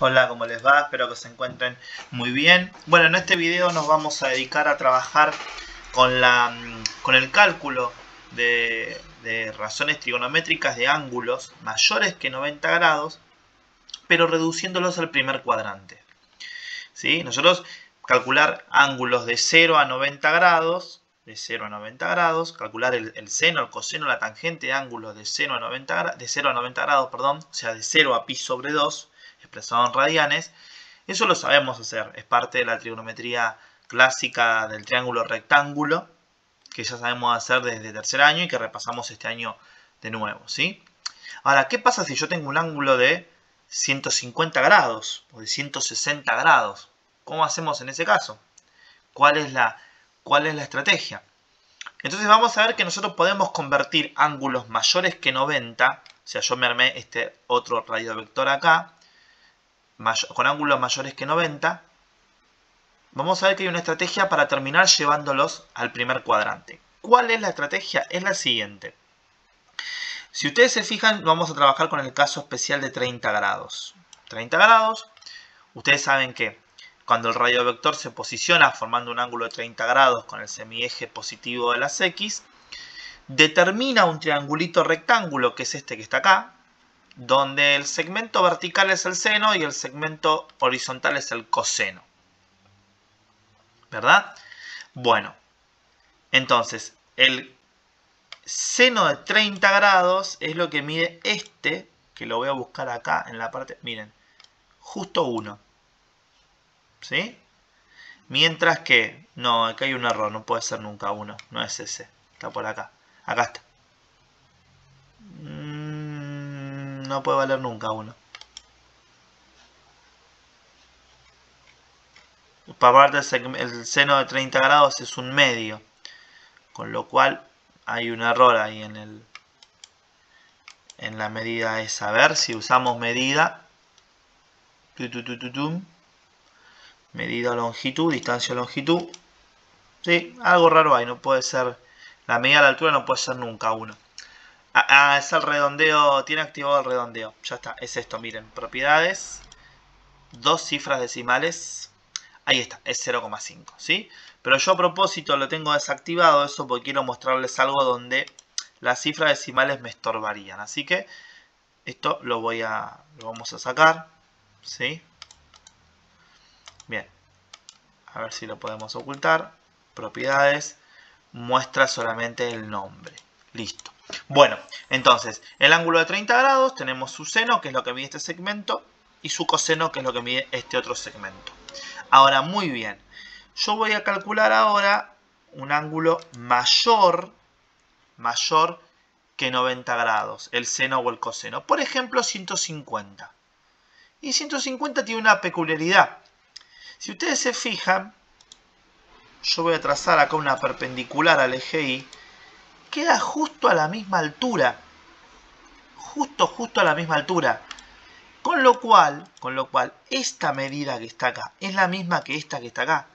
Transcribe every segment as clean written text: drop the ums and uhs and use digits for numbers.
Hola, ¿cómo les va? Espero que se encuentren muy bien. Bueno, en este video nos vamos a dedicar a trabajar con el cálculo de razones trigonométricas de ángulos mayores que 90 grados, pero reduciéndolos al primer cuadrante. ¿Sí? Nosotros calcular ángulos de 0 a 90 grados, calcular el seno, el coseno, la tangente de ángulos de 0 a 90 grados, perdón, o sea, de 0 a pi sobre 2, expresado en radianes. Eso lo sabemos hacer, es parte de la trigonometría clásica del triángulo rectángulo, que ya sabemos hacer desde tercer año y que repasamos este año de nuevo, ¿sí? Ahora, ¿qué pasa si yo tengo un ángulo de 150 grados o de 160 grados? ¿Cómo hacemos en ese caso? ¿Cuál es la estrategia? Entonces vamos a ver que nosotros podemos convertir ángulos mayores que 90, o sea, yo me armé este otro radiovector acá, con ángulos mayores que 90, vamos a ver que hay una estrategia para terminar llevándolos al primer cuadrante. ¿Cuál es la estrategia? Es la siguiente. Si ustedes se fijan, vamos a trabajar con el caso especial de 30 grados. 30 grados, ustedes saben que cuando el radiovector se posiciona formando un ángulo de 30 grados con el semieje positivo de las X, determina un triangulito rectángulo, que es este que está acá, donde el segmento vertical es el seno y el segmento horizontal es el coseno. ¿Verdad? Bueno, entonces el seno de 30 grados es lo que mide este, que lo voy a buscar acá en la parte, miren, justo 1. ¿Sí? Mientras que, no, acá hay un error, no puede ser nunca 1, no es ese, está por acá, acá está. No puede valer nunca 1. Para parte el seno de 30 grados es un medio, con lo cual hay un error ahí en la medida esa. A ver si usamos medida, medida longitud, distancia longitud. Sí, algo raro hay, no puede ser, la medida de la altura no puede ser nunca 1. Es el redondeo, tiene activado el redondeo. Ya está, es esto, miren, propiedades, 2 cifras decimales, ahí está, es 0,5, ¿sí? Pero yo a propósito lo tengo desactivado eso porque quiero mostrarles algo donde las cifras decimales me estorbarían. Así que esto lo vamos a sacar, ¿sí? Bien, a ver si lo podemos ocultar. Propiedades, muestra solamente el nombre. Listo. Bueno, entonces, el ángulo de 30 grados, tenemos su seno, que es lo que mide este segmento, y su coseno, que es lo que mide este otro segmento. Ahora, muy bien. Yo voy a calcular ahora un ángulo mayor que 90 grados, el seno o el coseno. Por ejemplo, 150. Y 150 tiene una peculiaridad. Si ustedes se fijan, yo voy a trazar acá una perpendicular al eje Y, queda justo a la misma altura. Justo a la misma altura. Con lo cual, esta medida que está acá es la misma que esta que está acá.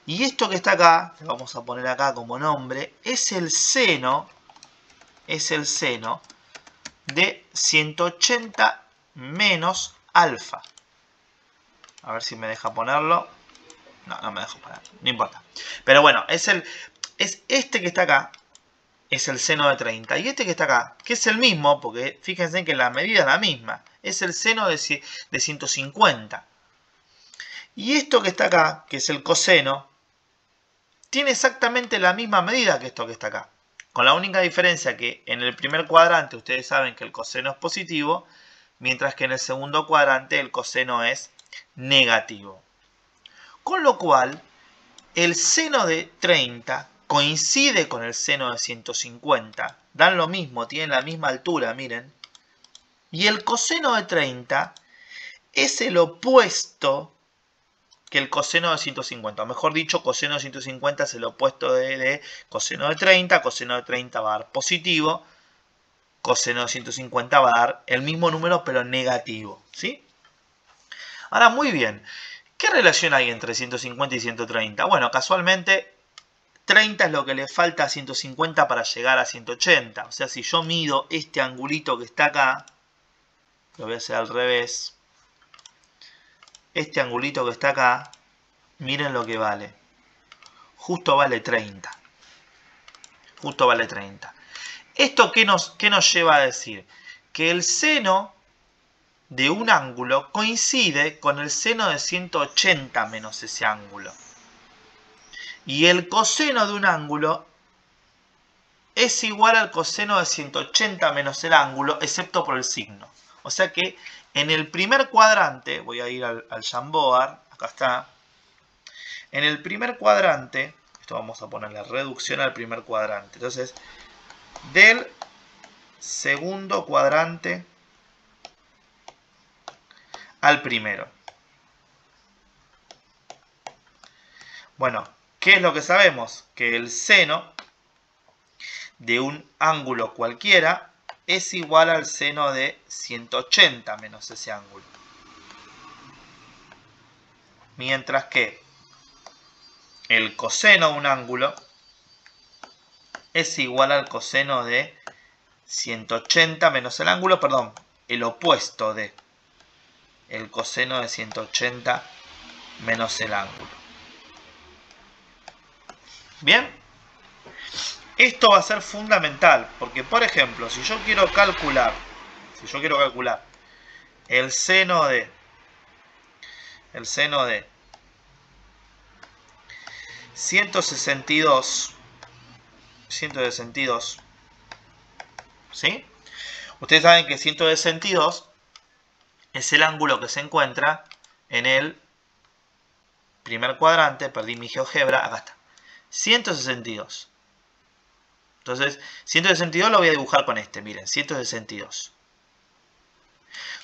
Y esto que está acá, que vamos a poner acá como nombre, es el seno de 180 menos alfa. A ver si me deja ponerlo. No, no me deja ponerlo, no importa. Pero bueno, es este que está acá, es el seno de 30. Y este que está acá, que es el mismo, porque fíjense que la medida es la misma, es el seno de 150. Y esto que está acá, que es el coseno, tiene exactamente la misma medida que esto que está acá. Con la única diferencia que en el primer cuadrante ustedes saben que el coseno es positivo, mientras que en el segundo cuadrante el coseno es negativo. Con lo cual, el seno de 30 coincide con el seno de 150. Dan lo mismo, tienen la misma altura, miren. Y el coseno de 30 es el opuesto que el coseno de 150. O mejor dicho, coseno de 150 es el opuesto de coseno de 30. Coseno de 30 va a dar positivo. Coseno de 150 va a dar el mismo número pero negativo. ¿Sí? Ahora, muy bien. ¿Qué relación hay entre 150 y 130? Bueno, casualmente 30 es lo que le falta a 150 para llegar a 180. O sea, si yo mido este angulito que está acá, lo voy a hacer al revés. este angulito que está acá, miren lo que vale. Justo vale 30. Justo vale 30. ¿Esto qué nos lleva a decir? Que el seno de un ángulo coincide con el seno de 180 menos ese ángulo. Y el coseno de un ángulo es igual al coseno de 180 menos el ángulo, excepto por el signo. O sea que en el primer cuadrante, voy a ir al Jamboard, acá está. En el primer cuadrante, esto vamos a ponerle reducción al primer cuadrante. Entonces, del segundo cuadrante al primero. Bueno, ¿qué es lo que sabemos? Que el seno de un ángulo cualquiera es igual al seno de 180 menos ese ángulo. Mientras que el coseno de un ángulo es igual al coseno de 180 menos el ángulo, perdón, el opuesto de el coseno de 180 menos el ángulo. Bien, esto va a ser fundamental porque, por ejemplo, si yo quiero calcular el seno de 162, ¿sí? Ustedes saben que 162 es el ángulo que se encuentra en el primer cuadrante. Perdí mi GeoGebra, acá está. 162. Entonces, 162 lo voy a dibujar con este, miren, 162.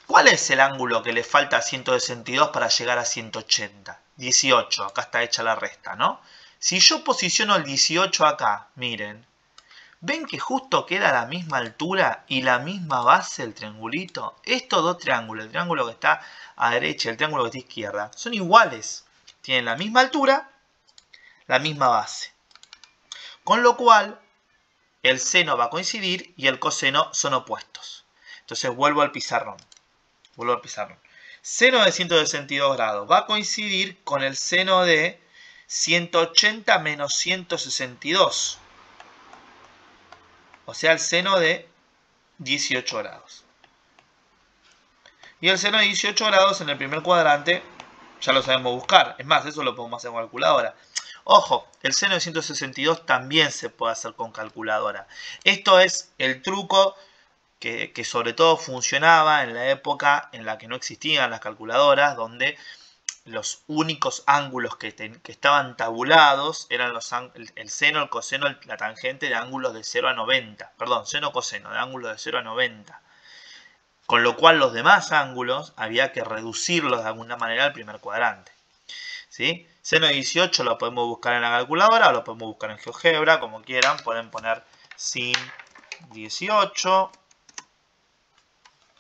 ¿Cuál es el ángulo que le falta a 162 para llegar a 180? 18, acá está hecha la resta, ¿no? Si yo posiciono el 18 acá, miren, ¿ven que justo queda a la misma altura y la misma base el triangulito? Estos dos triángulos, el triángulo que está a derecha y el triángulo que está a izquierda, son iguales. Tienen la misma altura, la misma base. Con lo cual, el seno va a coincidir y el coseno son opuestos. Entonces vuelvo al pizarrón. Seno de 162 grados va a coincidir con el seno de 180 menos 162. O sea, el seno de 18 grados. Y el seno de 18 grados en el primer cuadrante ya lo sabemos buscar. Es más, eso lo podemos hacer con calculadora. Ojo, el seno de 162 también se puede hacer con calculadora. Esto es el truco que sobre todo funcionaba en la época en la que no existían las calculadoras, donde los únicos ángulos que estaban tabulados eran el seno, el coseno, la tangente de ángulos de 0 a 90. Perdón, seno-coseno de ángulos de 0 a 90. Con lo cual los demás ángulos había que reducirlos de alguna manera al primer cuadrante. ¿Sí? Seno de 18 lo podemos buscar en la calculadora o lo podemos buscar en GeoGebra, como quieran. Pueden poner sin 18.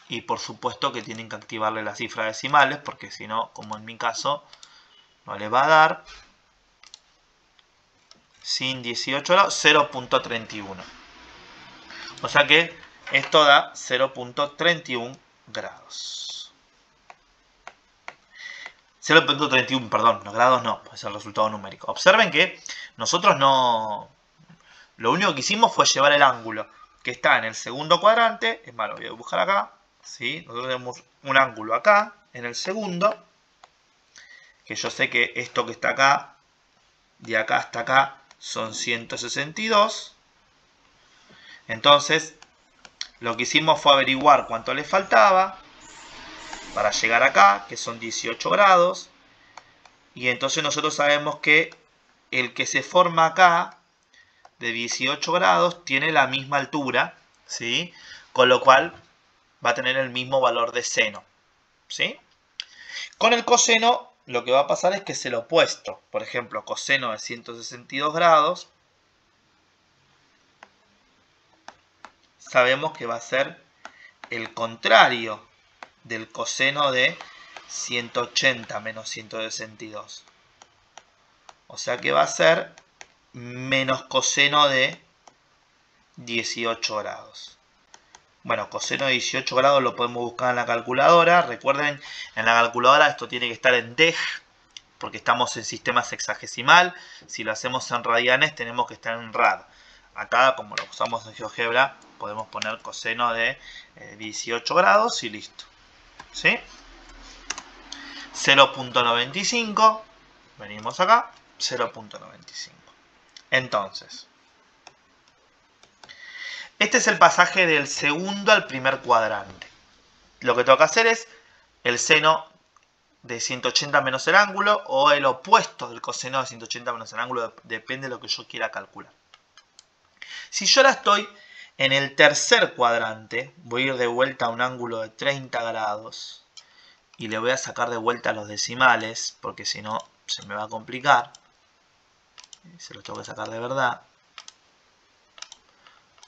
Y por supuesto que tienen que activarle las cifras decimales, porque si no, como en mi caso, no les va a dar. Sin 18 grados, 0.31. O sea que esto da 0.31 grados. 0.31, perdón, los grados no, es el resultado numérico. Observen que nosotros no... Lo único que hicimos fue llevar el ángulo que está en el segundo cuadrante. Es más, lo voy a dibujar acá. ¿Sí? Nosotros tenemos un ángulo acá, en el segundo, que yo sé que esto que está acá, de acá hasta acá, son 162. Entonces, lo que hicimos fue averiguar cuánto le faltaba para llegar acá, que son 18 grados. Y entonces nosotros sabemos que el que se forma acá, de 18 grados, tiene la misma altura, ¿sí? Con lo cual va a tener el mismo valor de seno, ¿sí? Con el coseno lo que va a pasar es que es el opuesto. Por ejemplo, coseno de 162 grados, sabemos que va a ser el contrario del coseno de 180 menos 162. O sea que va a ser menos coseno de 18 grados. Bueno, coseno de 18 grados lo podemos buscar en la calculadora. Recuerden, en la calculadora esto tiene que estar en deg, porque estamos en sistema sexagesimal. Si lo hacemos en radianes, tenemos que estar en rad. Acá, como lo usamos en GeoGebra, podemos poner coseno de 18 grados y listo. ¿Sí? 0.95. Venimos acá, 0.95. Entonces, este es el pasaje del segundo al primer cuadrante. Lo que tengo que hacer es el seno de 180 menos el ángulo o el opuesto del coseno de 180 menos el ángulo, depende de lo que yo quiera calcular. Si yo ahora estoy en el tercer cuadrante, voy a ir de vuelta a un ángulo de 30 grados y le voy a sacar de vuelta los decimales, porque si no se me va a complicar. Se los tengo que sacar de verdad.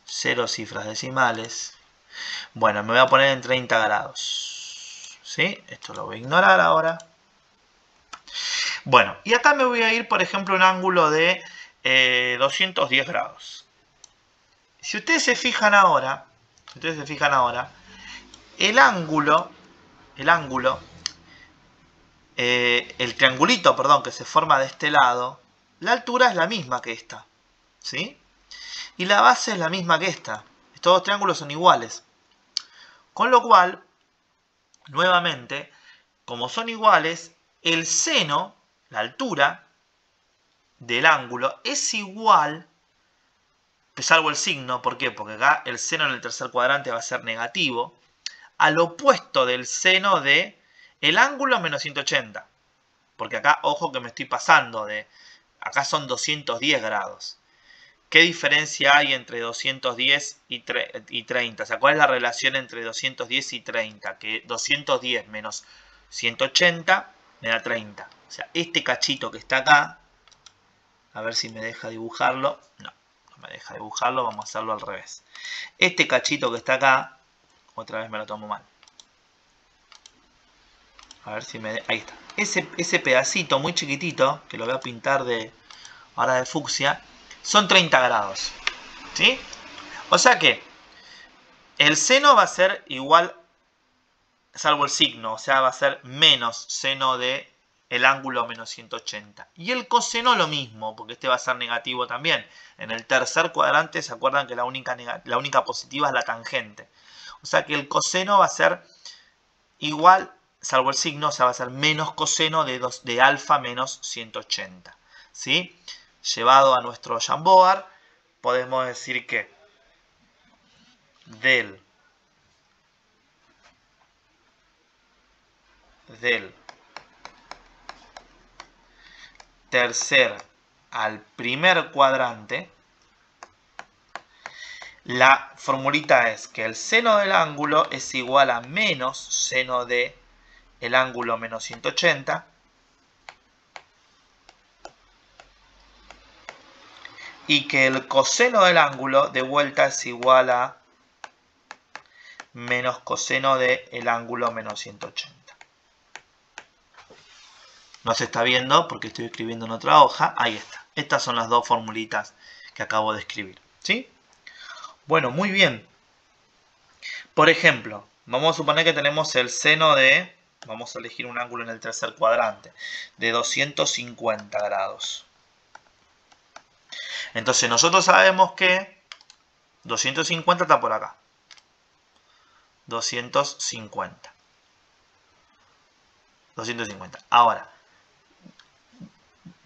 0 cifras decimales. Bueno, me voy a poner en 30 grados. ¿Sí? Esto lo voy a ignorar ahora. Bueno, y acá me voy a ir, por ejemplo, a un ángulo de 210 grados. Si ustedes se fijan ahora, el ángulo, el triangulito, perdón, que se forma de este lado, la altura es la misma que esta, ¿sí? Y la base es la misma que esta. Estos dos triángulos son iguales. Con lo cual, nuevamente, como son iguales, el seno, la altura del ángulo, es igual, salvo el signo. ¿Por qué? Porque acá el seno en el tercer cuadrante va a ser negativo, al opuesto del seno de el ángulo menos 180. Porque acá, ojo que me estoy pasando de... Acá son 210 grados. ¿Qué diferencia hay entre 210 y 30? O sea, ¿cuál es la relación entre 210 y 30? Que 210 menos 180 me da 30. O sea, este cachito que está acá, a ver si me deja dibujarlo. No, no me deja dibujarlo, vamos a hacerlo al revés. Este cachito que está acá, otra vez me lo tomo mal. A ver si me... Ahí está. Ese pedacito muy chiquitito, que lo voy a pintar ahora de fucsia, son 30 grados. ¿Sí? O sea que el seno va a ser igual, salvo el signo, o sea, va a ser menos seno de el ángulo menos 180. Y el coseno lo mismo, porque este va a ser negativo también. En el tercer cuadrante, ¿se acuerdan que la única positiva es la tangente? O sea que el coseno va a ser igual, salvo el signo, o sea, va a ser menos coseno de alfa menos 180. ¿Sí? Llevado a nuestro Jamboard, podemos decir que del tercer al primer cuadrante, la formulita es que el seno del ángulo es igual a menos seno de el ángulo menos 180 y que el coseno del ángulo de vuelta es igual a menos coseno de el ángulo menos 180. No se está viendo porque estoy escribiendo en otra hoja. Ahí está. Estas son las dos formulitas que acabo de escribir. ¿Sí? Bueno, muy bien. Por ejemplo, vamos a suponer que tenemos el seno de... Vamos a elegir un ángulo en el tercer cuadrante. De 250 grados. Entonces nosotros sabemos que 250 está por acá. 250. Ahora,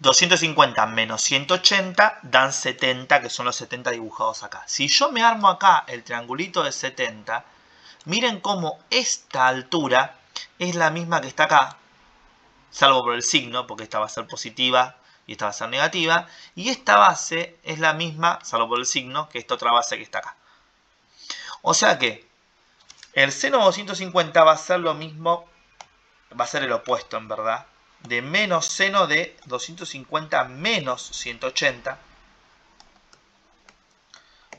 250 menos 180 dan 70, que son los 70 dibujados acá. Si yo me armo acá el triangulito de 70, miren cómo esta altura es la misma que está acá, salvo por el signo, porque esta va a ser positiva y esta va a ser negativa. Y esta base es la misma, salvo por el signo, que esta otra base que está acá. O sea que el seno de 250 va a ser lo mismo, va a ser el opuesto en verdad, de menos seno de 250 menos 180.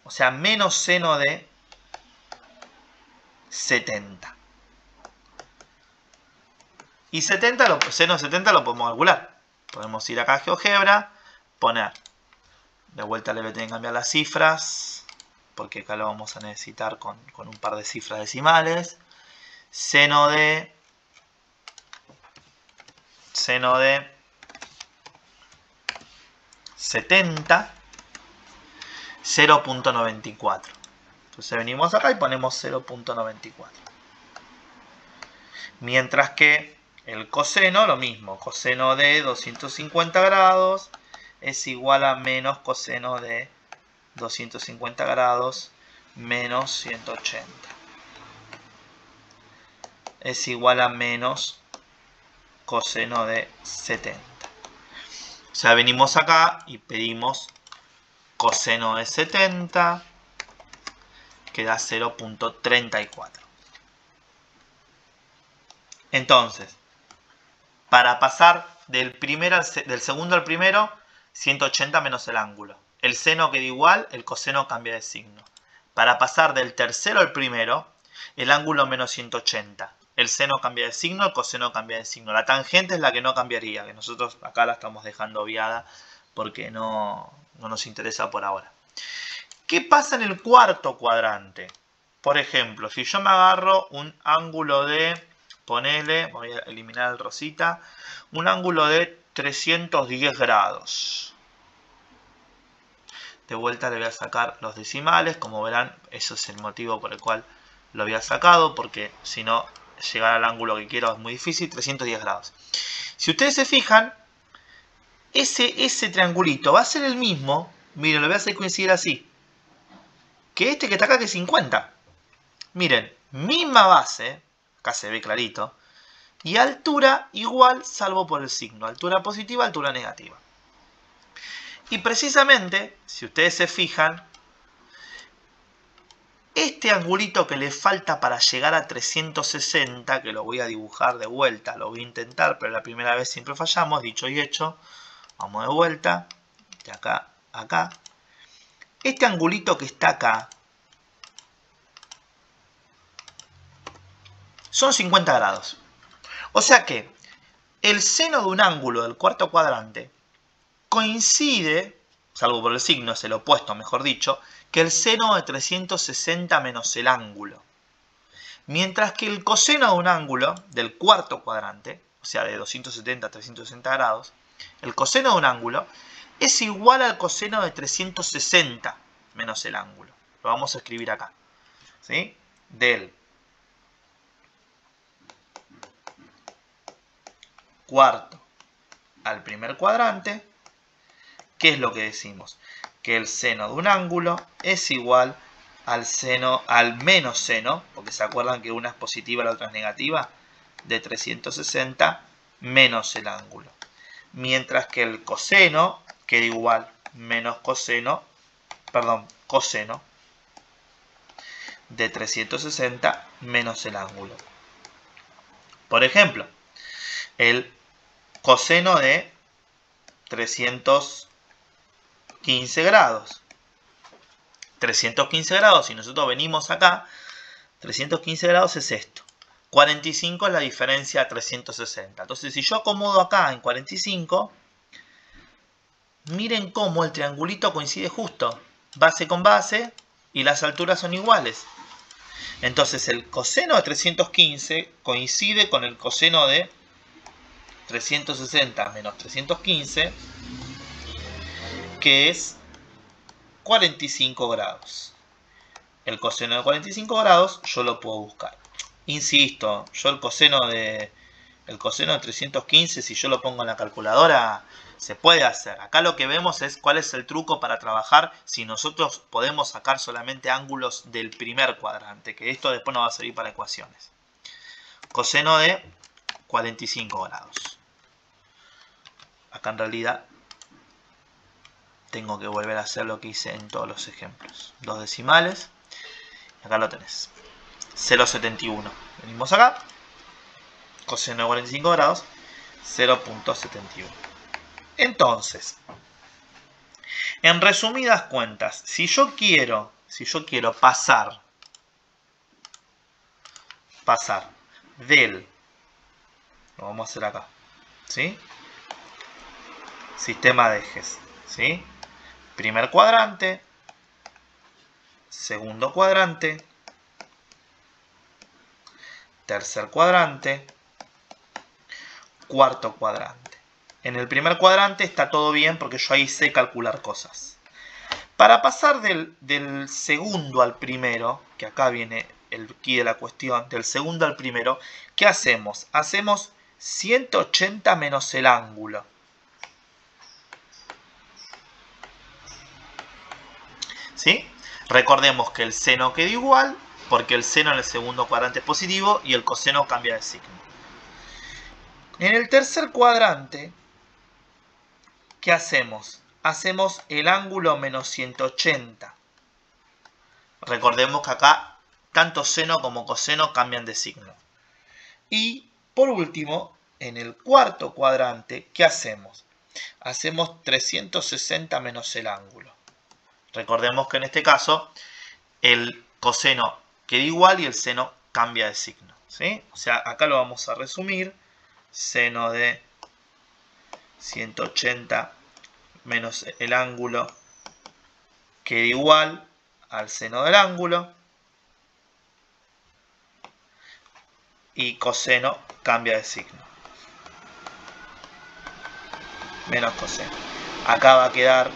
O sea, menos seno de 70. Y seno de 70 lo podemos calcular. Podemos ir acá a GeoGebra, poner, de vuelta le voy a tener que cambiar las cifras, porque acá lo vamos a necesitar con un par de cifras decimales. Seno de 70, 0.94. Entonces venimos acá y ponemos 0.94. Mientras que el coseno, lo mismo. Coseno de 250 grados es igual a menos coseno de 250 grados menos 180. Es igual a menos coseno de 70. O sea, venimos acá y pedimos coseno de 70, que da 0.34. Entonces, para pasar del segundo al primero, 180 menos el ángulo. El seno queda igual, el coseno cambia de signo. Para pasar del tercero al primero, el ángulo menos 180. El seno cambia de signo, el coseno cambia de signo. La tangente es la que no cambiaría, que nosotros acá la estamos dejando obviada porque no nos interesa por ahora. ¿Qué pasa en el cuarto cuadrante? Por ejemplo, si yo me agarro un ángulo de, ponele, voy a eliminar el rosita, un ángulo de 310 grados. De vuelta le voy a sacar los decimales, como verán, eso es el motivo por el cual lo había sacado, porque si no, llegar al ángulo que quiero es muy difícil, 310 grados. Si ustedes se fijan, ese triangulito va a ser el mismo, miren, lo voy a hacer coincidir así, que este que está acá, que es 50. Miren, misma base, acá se ve clarito, y altura igual salvo por el signo, altura positiva, altura negativa. Y precisamente, si ustedes se fijan, este angulito que le falta para llegar a 360, que lo voy a dibujar de vuelta, lo voy a intentar, pero la primera vez siempre fallamos, dicho y hecho, vamos de vuelta, de acá a acá. Este angulito que está acá son 50 grados. O sea que el seno de un ángulo del cuarto cuadrante coincide, salvo por el signo, es el opuesto, mejor dicho, que el seno de 360 menos el ángulo. Mientras que el coseno de un ángulo del cuarto cuadrante, o sea, de 270 a 360 grados, el coseno de un ángulo es igual al coseno de 360 menos el ángulo. Lo vamos a escribir acá. ¿Sí? Del cuarto al primer cuadrante, ¿qué es lo que decimos? Que el seno de un ángulo es igual al menos seno, porque se acuerdan que una es positiva y la otra es negativa, de 360 menos el ángulo. Mientras que el coseno queda igual menos coseno de 360 menos el ángulo. Por ejemplo, el coseno de 315 grados. 315 grados, si nosotros venimos acá, 315 grados es esto. 45 es la diferencia a 360. Entonces, si yo acomodo acá en 45, miren cómo el triangulito coincide justo. Base con base y las alturas son iguales. Entonces, el coseno de 315 coincide con el coseno de 360 menos 315, que es 45 grados. El coseno de 45 grados yo lo puedo buscar. Insisto, yo el coseno de 315, si yo lo pongo en la calculadora, se puede hacer. Acá lo que vemos es cuál es el truco para trabajar si nosotros podemos sacar solamente ángulos del primer cuadrante, que esto después nos va a servir para ecuaciones. Coseno de 45 grados. Acá en realidad tengo que volver a hacer lo que hice en todos los ejemplos. Dos decimales. Acá lo tenés. 0,71. Venimos acá. Coseno de 45 grados. 0.71. Entonces, en resumidas cuentas, si yo quiero pasar del, lo vamos a hacer acá, ¿sí? Sistema de ejes, ¿sí? Primer cuadrante, segundo cuadrante, tercer cuadrante, cuarto cuadrante. En el primer cuadrante está todo bien porque yo ahí sé calcular cosas. Para pasar del segundo al primero, que acá viene el quid de la cuestión, del segundo al primero, ¿qué hacemos? Hacemos 180 menos el ángulo. ¿Sí? Recordemos que el seno queda igual, porque el seno en el segundo cuadrante es positivo y el coseno cambia de signo. En el tercer cuadrante, ¿qué hacemos? Hacemos el ángulo menos 180. Recordemos que acá tanto seno como coseno cambian de signo. Y por último, en el cuarto cuadrante, ¿qué hacemos? Hacemos 360 menos el ángulo. Recordemos que en este caso el coseno queda igual y el seno cambia de signo, ¿sí? O sea, acá lo vamos a resumir. Seno de 180 menos el ángulo queda igual al seno del ángulo. Y coseno cambia de signo. Menos coseno. Acá va a quedar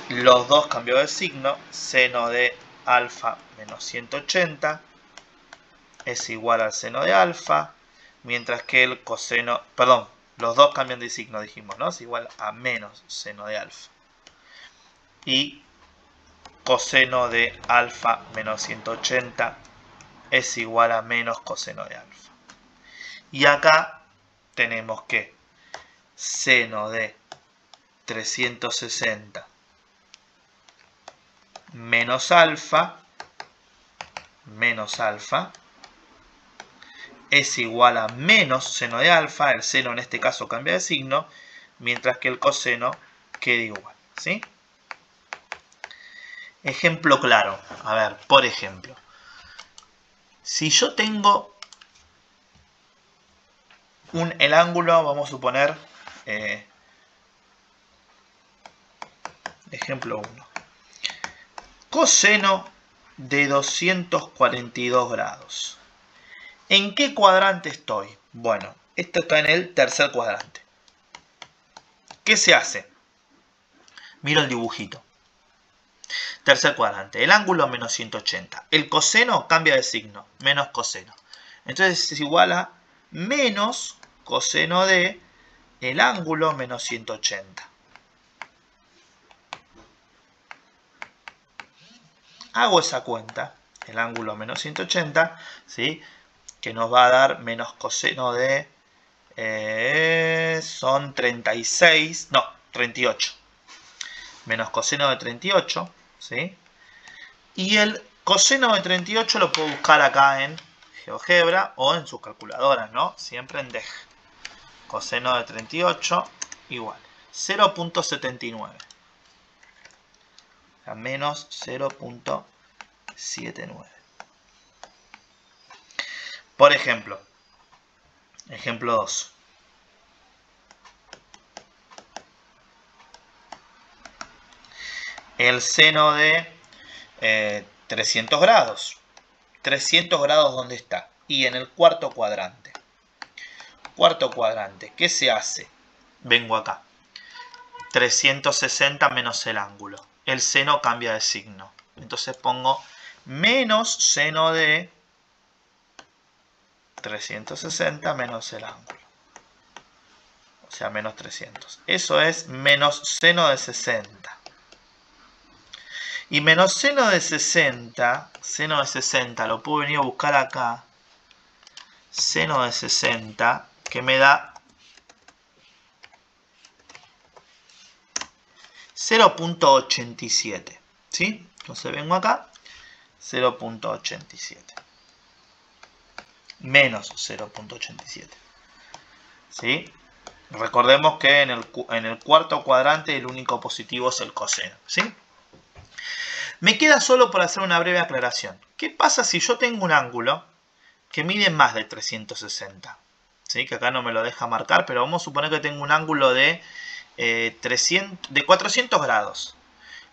los dos cambios de signo. Seno de alfa menos 180 es igual al seno de alfa. Mientras que el coseno, perdón, los dos cambian de signo, dijimos, ¿no? Es igual a menos seno de alfa. Y coseno de alfa menos 180 es igual a menos coseno de alfa. Y acá tenemos que seno de 360 menos alfa es igual a menos seno de alfa. El seno en este caso cambia de signo, mientras que el coseno queda igual, ¿sí? Ejemplo claro. A ver, por ejemplo, si yo tengo el ángulo, vamos a suponer, ejemplo 1, coseno de 242 grados. ¿En qué cuadrante estoy? Bueno, esto está en el tercer cuadrante. ¿Qué se hace? Miro el dibujito. Tercer cuadrante, el ángulo menos 180. El coseno cambia de signo, menos coseno. Entonces es igual a menos coseno de el ángulo menos 180. Hago esa cuenta, el ángulo menos 180, ¿sí? Que nos va a dar menos coseno de... son 36, no, 38. Menos coseno de 38, ¿sí? Y el coseno de 38 lo puedo buscar acá en GeoGebra o en sus calculadoras, ¿no? Siempre en DEG. Coseno de 38 igual 0.79. O sea, menos 0.79. Por ejemplo, ejemplo 2. El seno de 300 grados. 300 grados, ¿dónde está? Y en el cuarto cuadrante. Cuarto cuadrante, ¿qué se hace? Vengo acá. 360 menos el ángulo. El seno cambia de signo. Entonces pongo menos seno de 360 menos el ángulo. O sea, menos 300. Eso es menos seno de 60. Y menos seno de 60, lo puedo venir a buscar acá. Seno de 60, que me da 0.87. ¿Sí? Entonces vengo acá, 0.87. Menos 0.87. ¿Sí? Recordemos que en el cuarto cuadrante el único positivo es el coseno. ¿Sí? Me queda solo por hacer una breve aclaración. ¿Qué pasa si yo tengo un ángulo que mide más de 360? ¿Sí? Que acá no me lo deja marcar, pero vamos a suponer que tengo un ángulo de 400 grados.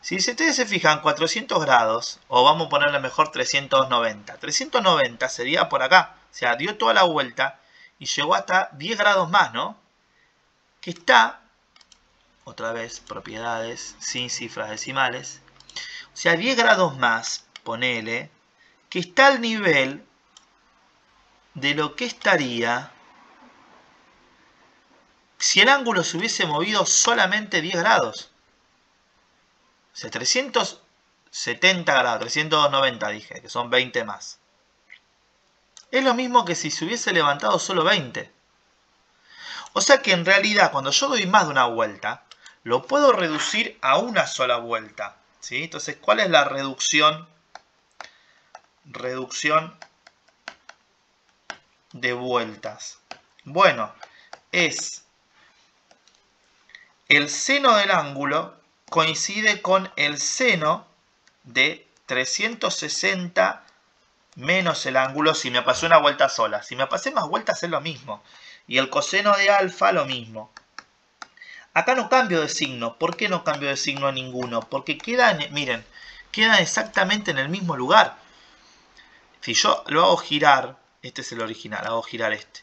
Si ustedes se fijan, 400 grados, o vamos a ponerle mejor 390. 390 sería por acá. O sea, dio toda la vuelta y llegó hasta 10 grados más, ¿no? Que está, otra vez, propiedades sin cifras decimales. O sea, 10 grados más, ponele, que está al nivel de lo que estaría si el ángulo se hubiese movido solamente 10 grados. O sea, 370 grados, 390 dije, que son 20 más. Es lo mismo que si se hubiese levantado solo 20. O sea que en realidad, cuando yo doy más de una vuelta, lo puedo reducir a una sola vuelta, ¿sí? Entonces, ¿cuál es la reducción? Reducción de vueltas. Bueno, es el seno del ángulo coincide con el seno de 360 menos el ángulo si me pasé una vuelta sola. Si me pasé más vueltas es lo mismo. Y el coseno de alfa lo mismo. Acá no cambio de signo. ¿Por qué no cambio de signo a ninguno? Porque quedan, miren, quedan exactamente en el mismo lugar. Si yo lo hago girar, este es el original, hago girar este.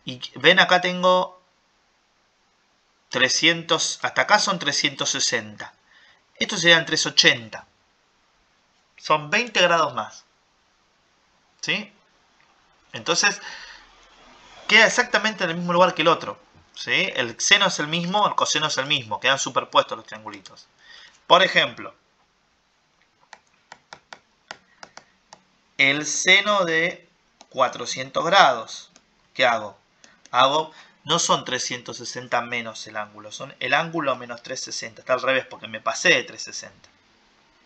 Y ven, acá tengo 300, hasta acá son 360. Estos serían 380. Son 20 grados más. ¿Sí? Entonces, queda exactamente en el mismo lugar que el otro. ¿Sí? El seno es el mismo, el coseno es el mismo. Quedan superpuestos los triangulitos. Por ejemplo, el seno de 400 grados. ¿Qué hago? No son 360 menos el ángulo, son el ángulo menos 360. Está al revés porque me pasé de 360.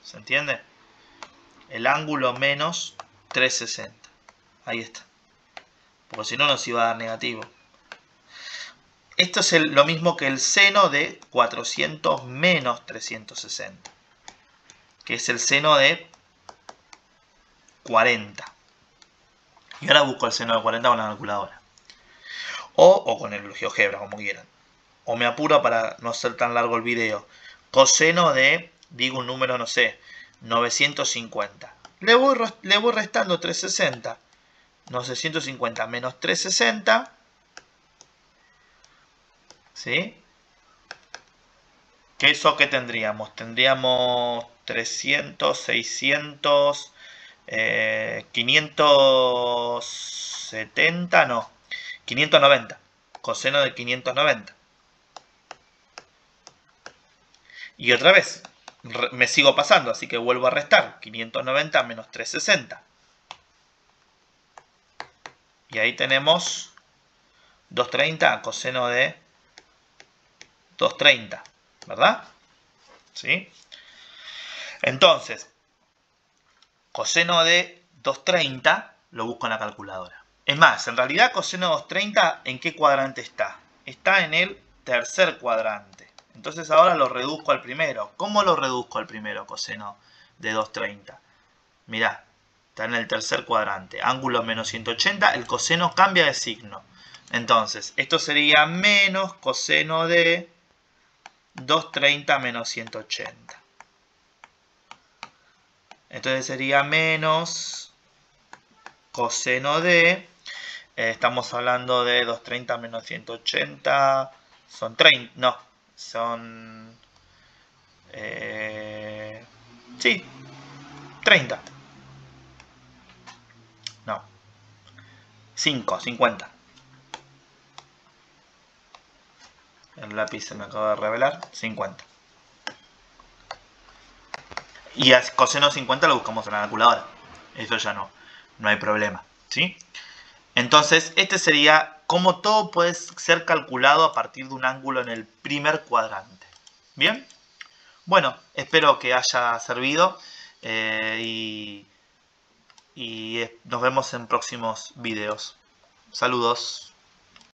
¿Se entiende? El ángulo menos 360. Ahí está. Porque si no nos iba a dar negativo. Esto es lo mismo que el seno de 400 menos 360. Que es el seno de 40. Y ahora busco el seno de 40 con la calculadora. O con el GeoGebra, como quieran. O me apuro para no hacer tan largo el video. Coseno de, digo un número, no sé, 950. Le voy restando 360. 950 menos 360. ¿Sí? ¿Qué eso que tendríamos? Tendríamos 300, 600, 570, no. 590. Coseno de 590. Y otra vez, me sigo pasando, así que vuelvo a restar. 590 menos 360. Y ahí tenemos 230, coseno de 230, ¿verdad? ¿Sí? Entonces, coseno de 230 lo busco en la calculadora. Es más, en realidad coseno de 230, ¿en qué cuadrante está? Está en el tercer cuadrante. Entonces ahora lo reduzco al primero. ¿Cómo lo reduzco al primero, coseno de 230? Mirá, está en el tercer cuadrante. Ángulo menos 180, el coseno cambia de signo. Entonces, esto sería menos coseno de 230 menos 180. Entonces sería menos coseno de... estamos hablando de 230 menos 180. Son 30. No, son... sí, 30. No. 50. El lápiz se me acaba de revelar. 50. Y a coseno 50 lo buscamos en la calculadora. Eso ya no hay problema. ¿Sí? Entonces, este sería cómo todo puede ser calculado a partir de un ángulo en el primer cuadrante. ¿Bien? Bueno, espero que haya servido y nos vemos en próximos videos. Saludos.